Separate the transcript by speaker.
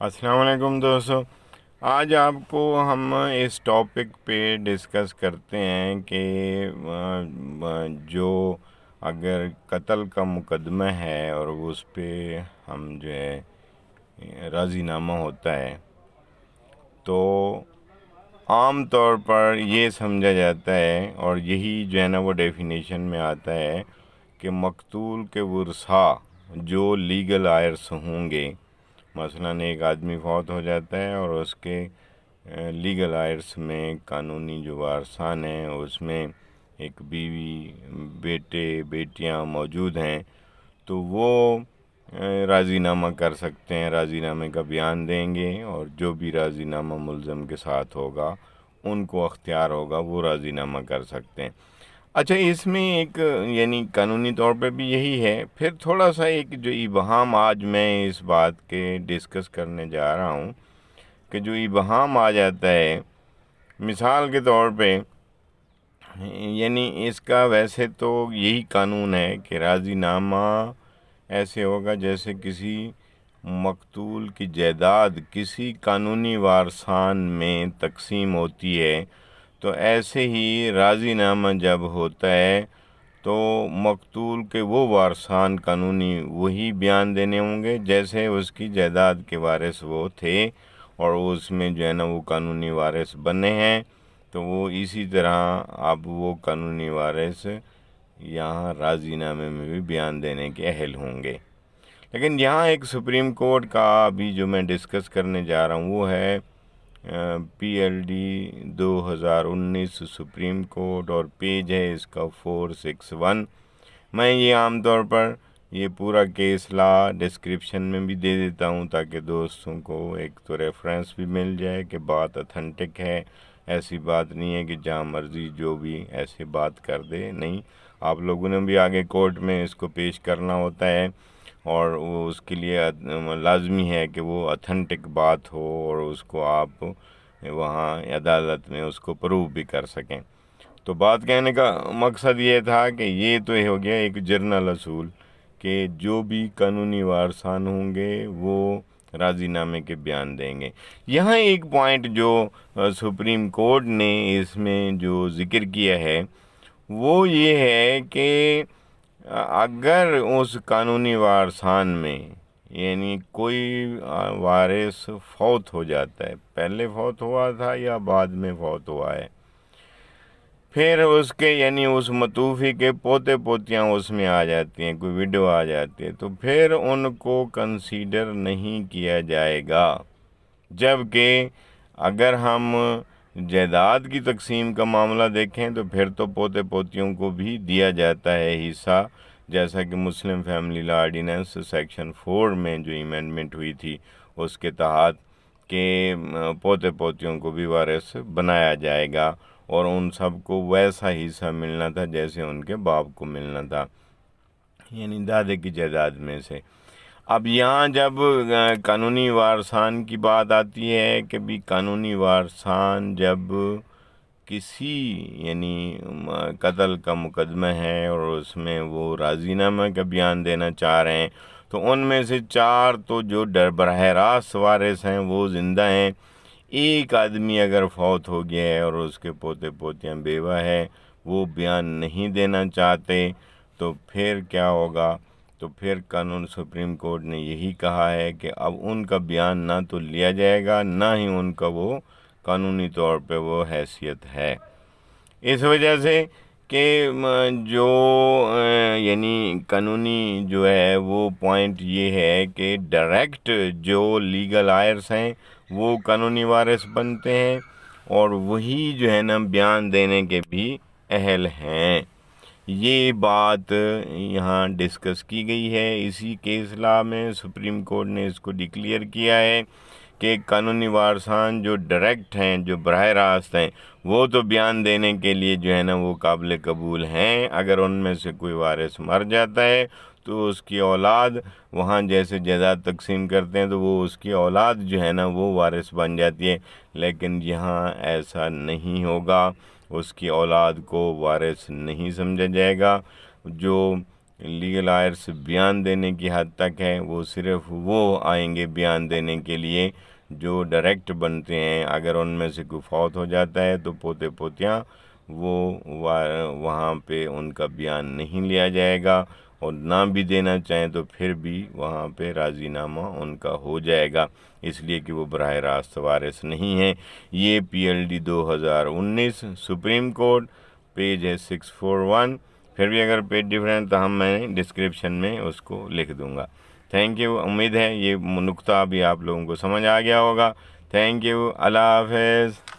Speaker 1: السلام علیکم دوستو، آج آپ کو ہم اس ٹاپک پہ ڈسکس کرتے ہیں کہ جو اگر قتل کا مقدمہ ہے اور اس پہ ہم جو ہے راضی نامہ ہوتا ہے تو عام طور پر یہ سمجھا جاتا ہے، اور یہی جو ہے نا وہ ڈیفینیشن میں آتا ہے کہ مقتول کے ورثاء جو لیگل آئرس ہوں گے، مثلاً ایک آدمی فوت ہو جاتا ہے اور اس کے لیگل آئرس میں قانونی جو وارثان ہیں اس میں ایک بیوی، بیٹے، بیٹیاں موجود ہیں، تو وہ راضی نامہ کر سکتے ہیں، راضی نامے کا بیان دیں گے، اور جو بھی راضی نامہ ملزم کے ساتھ ہوگا ان کو اختیار ہوگا، وہ راضی نامہ کر سکتے ہیں۔ اچھا، اس میں ایک یعنی قانونی طور پہ بھی یہی ہے، پھر تھوڑا سا ایک جو ابہام آج میں اس بات کے ڈسکس کرنے جا رہا ہوں کہ جو ابہام آ جاتا ہے، مثال کے طور پہ یعنی اس کا ویسے تو یہی قانون ہے کہ راضی نامہ ایسے ہوگا جیسے کسی مقتول کی جائیداد کسی قانونی وارثان میں تقسیم ہوتی ہے، تو ایسے ہی راضی نامہ جب ہوتا ہے تو مقتول کے وہ وارثان قانونی وہی بیان دینے ہوں گے جیسے اس کی جائیداد کے وارث وہ تھے، اور اس میں جو ہے نا وہ قانونی وارث بنے ہیں، تو وہ اسی طرح اب وہ قانونی وارث یہاں راضی نامے میں بھی بیان دینے کے اہل ہوں گے۔ لیکن یہاں ایک سپریم کورٹ کا ابھی جو میں ڈسکس کرنے جا رہا ہوں وہ ہے P L D 2019 supreme court, اور پیج ہے اس کا 461۔ میں یہ عام طور پر یہ پورا کیس لا ڈسکرپشن میں بھی دے دیتا ہوں تاکہ دوستوں کو ایک تو ریفرنس بھی مل جائے کہ بات اتھینٹک ہے، ایسی بات نہیں ہے کہ جہاں مرضی جو بھی ایسے بات کر دے، نہیں، آپ لوگوں نے بھی آگے کورٹ میں اس کو پیش کرنا ہوتا ہے، اور وہ اس کے لیے لازمی ہے کہ وہ اتھینٹک بات ہو اور اس کو آپ وہاں عدالت میں اس کو پروو بھی کر سکیں۔ تو بات کہنے کا مقصد یہ تھا کہ یہ تو ہو گیا ایک جرنل اصول کہ جو بھی قانونی وارثان ہوں گے وہ راضی نامے کے بیان دیں گے۔ یہاں ایک پوائنٹ جو سپریم کورٹ نے اس میں جو ذکر کیا ہے وہ یہ ہے کہ اگر اس قانونی وارثان میں یعنی کوئی وارث فوت ہو جاتا ہے، پہلے فوت ہوا تھا یا بعد میں فوت ہوا ہے، پھر اس کے یعنی اس متوفی کے پوتے پوتیاں اس میں آ جاتی ہیں، کوئی وڈو آ جاتی ہے، تو پھر ان کو کنسیڈر نہیں کیا جائے گا، جبکہ اگر ہم جائیداد کی تقسیم کا معاملہ دیکھیں تو پھر تو پوتے پوتیوں کو بھی دیا جاتا ہے حصہ، جیسا کہ مسلم فیملی لا آرڈیننس سیکشن 4 میں جو ایمینڈمنٹ ہوئی تھی اس کے تحت کہ پوتے پوتیوں کو بھی وارث بنایا جائے گا، اور ان سب کو ویسا حصہ ملنا تھا جیسے ان کے باپ کو ملنا تھا، یعنی دادے کی جائیداد میں سے۔ اب یہاں جب قانونی وارثان کی بات آتی ہے کہ بھی قانونی وارثان جب کسی یعنی قتل کا مقدمہ ہے اور اس میں وہ راضی نامہ کا بیان دینا چاہ رہے ہیں، تو ان میں سے 4 تو جو براہ راست وارث ہیں وہ زندہ ہیں، ایک آدمی اگر فوت ہو گیا ہے اور اس کے پوتے پوتیاں بیوہ ہے، وہ بیان نہیں دینا چاہتے، تو پھر کیا ہوگا؟ تو پھر قانون سپریم کورٹ نے یہی کہا ہے کہ اب ان کا بیان نہ تو لیا جائے گا، نہ ہی ان کا وہ قانونی طور پہ وہ حیثیت ہے۔ اس وجہ سے کہ جو یعنی قانونی جو ہے وہ پوائنٹ یہ ہے کہ ڈائریکٹ جو لیگل آئرس ہیں وہ قانونی وارث بنتے ہیں، اور وہی جو ہے نا بیان دینے کے بھی اہل ہیں۔ یہ بات یہاں ڈسکس کی گئی ہے اسی کیس لا میں، سپریم کورٹ نے اس کو ڈکلیئر کیا ہے کہ قانونی وارثان جو ڈائریکٹ ہیں، جو براہ راست ہیں، وہ تو بیان دینے کے لیے جو ہے نا وہ قابل قبول ہیں۔ اگر ان میں سے کوئی وارث مر جاتا ہے تو اس کی اولاد وہاں جیسے جائیداد تقسیم کرتے ہیں تو وہ اس کی اولاد جو ہے نا وہ وارث بن جاتی ہے، لیکن یہاں ایسا نہیں ہوگا، اس کی اولاد کو وارث نہیں سمجھا جائے گا۔ جو لیگل آئرس بیان دینے کی حد تک ہے، وہ صرف وہ آئیں گے بیان دینے کے لیے جو ڈائریکٹ بنتے ہیں۔ اگر ان میں سے کوئی فوت ہو جاتا ہے تو پوتے پوتیاں وہ وہاں پہ ان کا بیان نہیں لیا جائے گا، اور نہ بھی دینا چاہیں تو پھر بھی وہاں پہ راضی نامہ ان کا ہو جائے گا، اس لیے کہ وہ براہ راست وارث نہیں ہیں۔ یہ PLD 2019 سپریم کورٹ، پیج ہے 641۔ پھر بھی اگر پیج ڈفرینٹ تو میں ڈسکرپشن میں اس کو لکھ دوں گا۔ تھینک یو، امید ہے یہ نقطہ بھی آپ لوگوں کو سمجھ آ گیا ہوگا۔ تھینک یو، اللہ حافظ۔